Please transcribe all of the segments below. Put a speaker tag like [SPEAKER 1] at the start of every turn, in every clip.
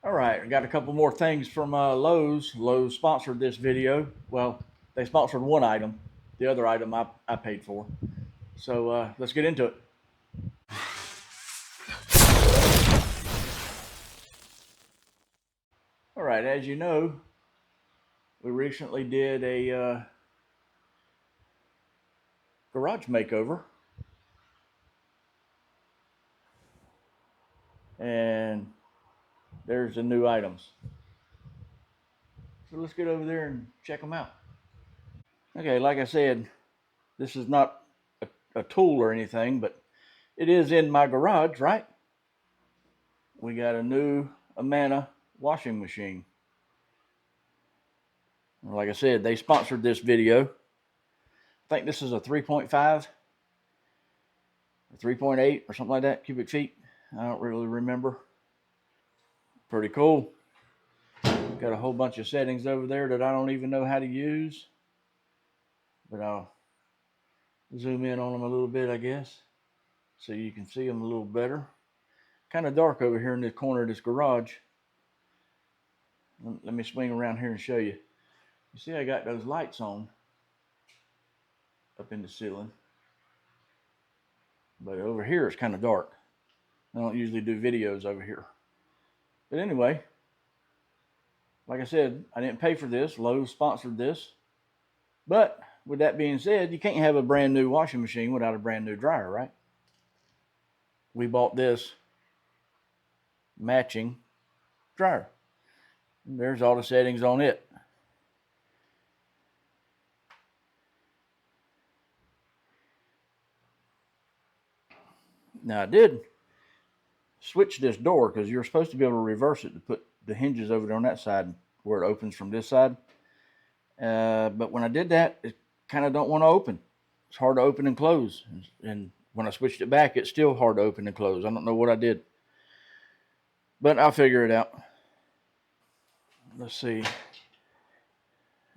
[SPEAKER 1] All right, I got a couple more things from Lowe's. Lowe's sponsored this video. Well, they sponsored one item. The other item I paid for. So let's get into it. All right, as you know, we recently did a garage makeover. And there's the new items. So let's get over there and check them out. Okay, like I said, this is not a tool or anything, but it is in my garage, right? We got a new Amana washing machine. Like I said, they sponsored this video. I think this is a 3.5 or 3.8 or something like that cubic feet. I don't really remember. Pretty cool. Got a whole bunch of settings over there that I don't even know how to use. But I'll zoom in on them a little bit, I guess, so you can see them a little better. Kind of dark over here in the corner of this garage. Let me swing around here and show you. You see I got those lights on up in the ceiling. But over here it's kind of dark. I don't usually do videos over here. But anyway, like I said, I didn't pay for this. Lowe's sponsored this. But with that being said, you can't have a brand new washing machine without a brand new dryer, right? We bought this matching dryer. There's all the settings on it. Now I did switch this door because you're supposed to be able to reverse it to put the hinges over there on that side where it opens from this side. But when I did that, it kind of don't want to open. It's hard to open and close. And when I switched it back, it's still hard to open and close. I don't know what I did, but I'll figure it out. Let's see.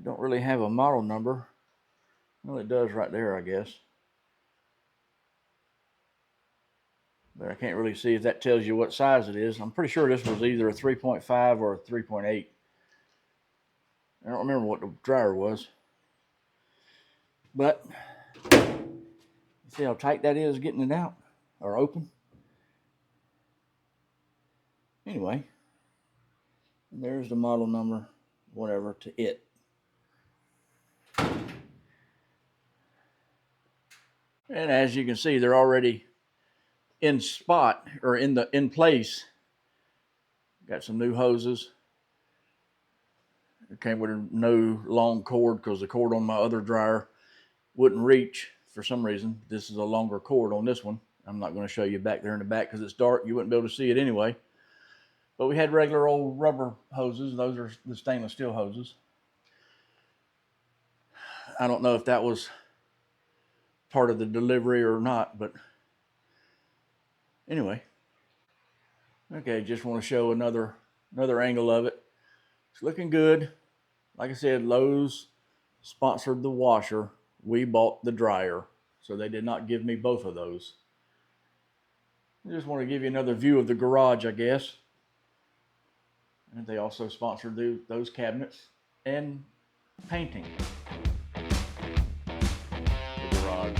[SPEAKER 1] Don't really have a model number. Well, it does right there, I guess. But I can't really see if that tells you what size it is. I'm pretty sure this was either a 3.5 or a 3.8. I don't remember what the dryer was. But see how tight that is getting it out or open? Anyway, there's the model number, whatever, to it. And as you can see, they're already in spot or in place. Got some new hoses. It came with no long cord because the cord on my other dryer wouldn't reach for some reason. This is a longer cord on this one. I'm not going to show you back there in the back because it's dark. You wouldn't be able to see it anyway. But we had regular old rubber hoses. Those are the stainless steel hoses. I don't know if that was part of the delivery or not, but anyway. Okay, just want to show another angle of it. It's looking good. Like I said, Lowe's sponsored the washer. We bought the dryer, so they did not give me both of those. I just want to give you another view of the garage, I guess. And they also sponsored those cabinets and painting the garage.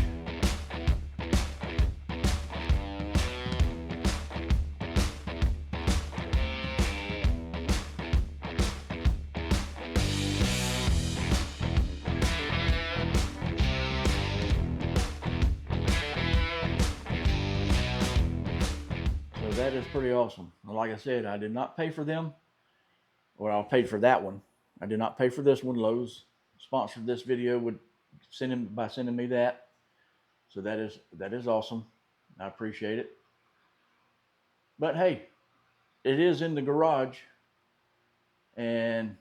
[SPEAKER 1] So that is pretty awesome. Like I said, I did not pay for them. Well, I paid for that one. I did not pay for this one. Lowe's sponsored this video by sending me that. So that is awesome. I appreciate it. But hey, it is in the garage, and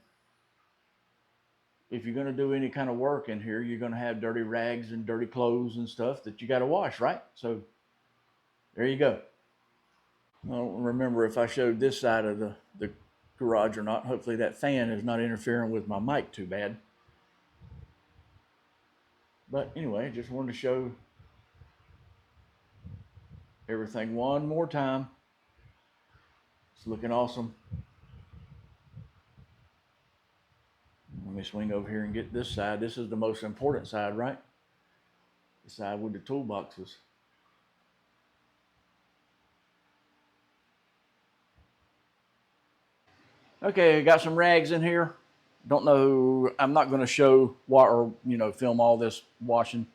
[SPEAKER 1] if you're going to do any kind of work in here, you're going to have dirty rags and dirty clothes and stuff that you got to wash, right? So there you go. I don't remember if I showed this side of the garage or not. Hopefully that fan is not interfering with my mic too bad. But anyway, just wanted to show everything one more time. It's looking awesome. me swing over here and get this side. This is the most important side, right? The side with the toolboxes. Okay, I got some rags in here. Don't know, I'm not going to show or film all this washing.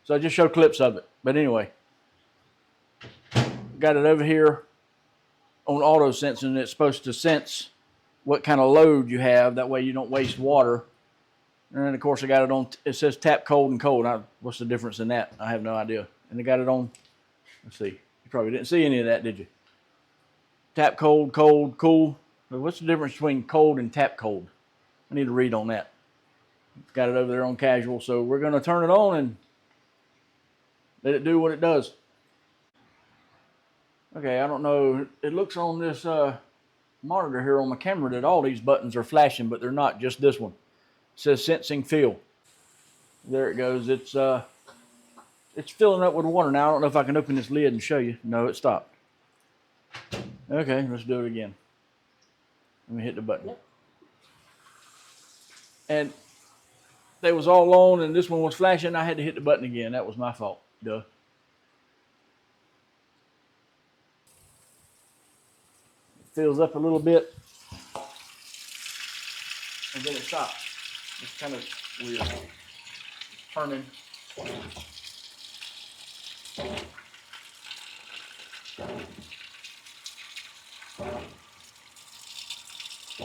[SPEAKER 1] So I just show clips of it. But anyway, got it over here on auto sensing. It's supposed to sense what kind of load you have. That way you don't waste water. And then of course I got it on, it says tap cold and cold. What's the difference in that? I have no idea. And I got it on, let's see. You probably didn't see any of that, did you? Tap cold, cold, cool. But what's the difference between cold and tap cold? I need to read on that. Got it over there on casual. So we're going to turn it on and let it do what it does. Okay, I don't know. It looks on this monitor here on my camera that all these buttons are flashing, but they're not, just this one. It says sensing fill. There it goes. It's filling up with water now. I don't know if I can open this lid and show you. No, it stopped. Okay, let's do it again. Let me hit the button. And they was all on and this one was flashing. I had to hit the button again. That was my fault. Duh. It fills up a little bit. And then it stops. It's kind of weird. Turning.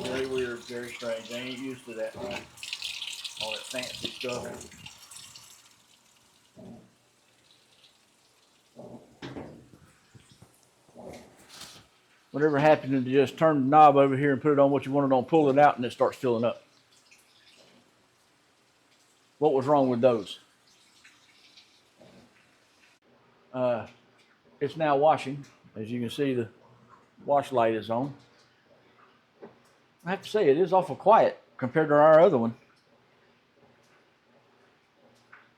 [SPEAKER 1] Very weird, very strange. I ain't used to that. All that fancy stuff. Whatever happened to just turn the knob over here and put it on what you wanted on, pull it out, and it starts filling up. What was wrong with those? It's now washing. As you can see, the wash light is on. I have to say, it is awful quiet compared to our other one.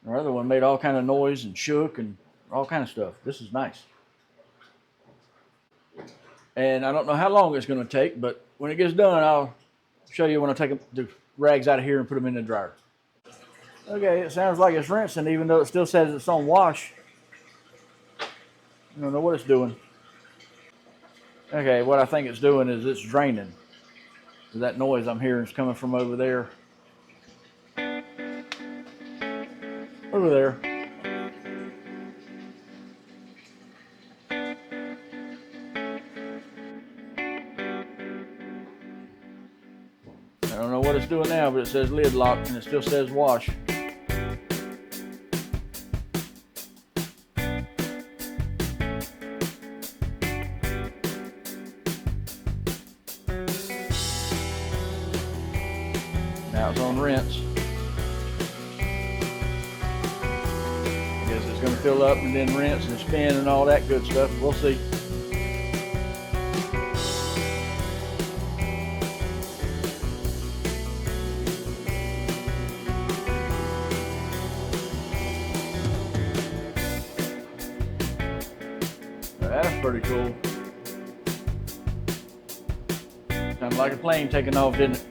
[SPEAKER 1] Our other one made all kind of noise and shook and all kind of stuff. This is nice. And I don't know how long it's going to take, but when it gets done, I'll show you when I take the rags out of here and put them in the dryer. Okay, it sounds like it's rinsing, even though it still says it's on wash. I don't know what it's doing. Okay, what I think it's doing is it's draining. So that noise I'm hearing is coming from over there. Over there. I don't know what it's doing now, but it says lid lock and it still says wash. Now it's on rinse. I guess it's going to fill up and then rinse and spin and all that good stuff. We'll see. That's pretty cool. Sounded like a plane taking off, didn't it?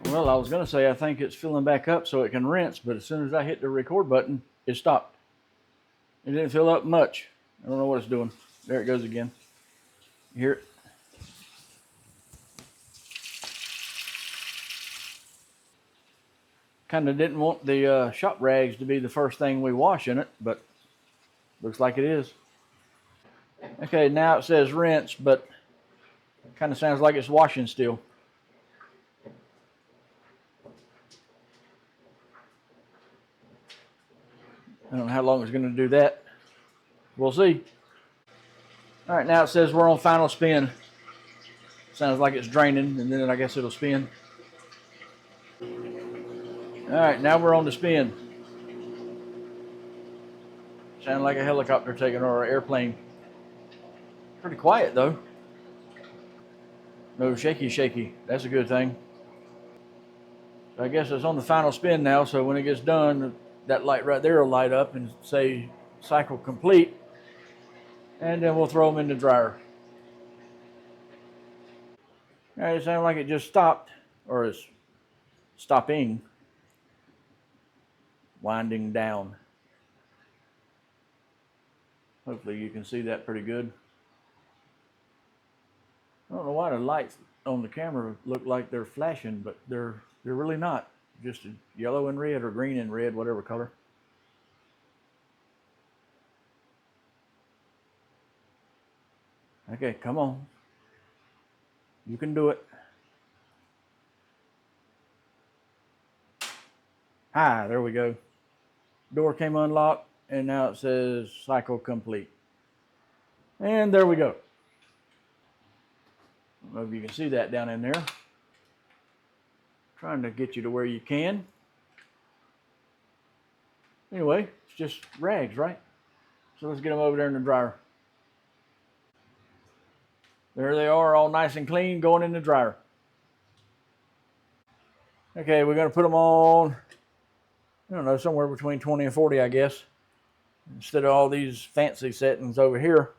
[SPEAKER 1] Well, I was going to say I think it's filling back up so it can rinse, but as soon as I hit the record button, it stopped. It didn't fill up much. I don't know what it's doing. There it goes again. You hear it? Kind of didn't want the shop rags to be the first thing we wash in it, but looks like it is. Okay, now it says rinse, but kind of sounds like it's washing still. I don't know how long it's going to do that. We'll see. All right, now it says we're on final spin. Sounds like it's draining, and then I guess it'll spin. All right, now we're on the spin. Sound like a helicopter taking or an airplane. Pretty quiet though. No shaky. That's a good thing. I guess it's on the final spin now, so when it gets done, that light right there will light up and say cycle complete. And then we'll throw them in the dryer. All right, it sounded like it just stopped. or it's stopping, winding down. Hopefully you can see that pretty good. I don't know why the lights on the camera look like they're flashing, but they're really not. Just yellow and red, or green and red, whatever color. Okay, come on. You can do it. Hi, there we go. Door came unlocked, and now it says cycle complete. And there we go. I don't know if you can see that down in there. Trying to get you to where you can. Anyway, it's just rags, right? So let's get them over there in the dryer. There they are, all nice and clean, going in the dryer. Okay, we're going to put them on, I don't know, somewhere between 20 and 40, I guess, instead of all these fancy settings over here.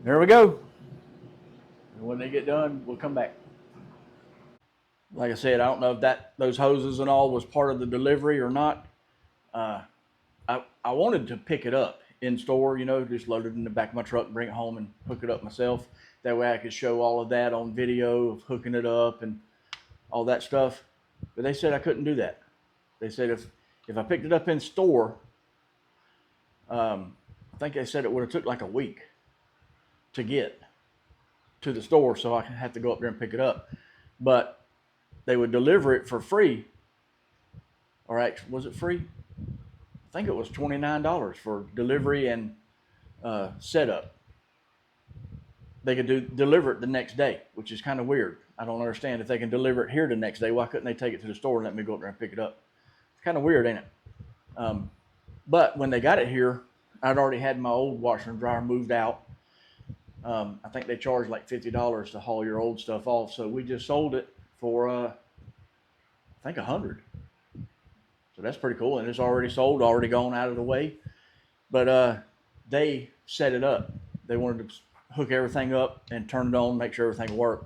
[SPEAKER 1] There we go. And when they get done, we'll come back. Like I said, I don't know if those hoses and all was part of the delivery or not. I wanted to pick it up in store, you know, just load it in the back of my truck, bring it home and hook it up myself. That way I could show all of that on video of hooking it up and all that stuff. But they said I couldn't do that. They said if I picked it up in store, I think they said it would have took like a week to get to the store, so I had to go up there and pick it up. But they would deliver it for free. Or actually, was it free? I think it was $29 for delivery and setup. They could deliver it the next day, which is kind of weird. I don't understand. If they can deliver it here the next day, why couldn't they take it to the store and let me go up there and pick it up? It's kind of weird, ain't it? But when they got it here, I'd already had my old washer and dryer moved out. I think they charged like $50 to haul your old stuff off. So we just sold it for, I think, $100. So that's pretty cool. And it's already sold, already gone out of the way. But they set it up. They wanted to hook everything up and turn it on, make sure everything worked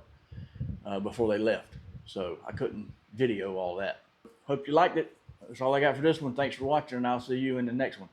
[SPEAKER 1] before they left. So I couldn't video all that. Hope you liked it. That's all I got for this one. Thanks for watching, and I'll see you in the next one.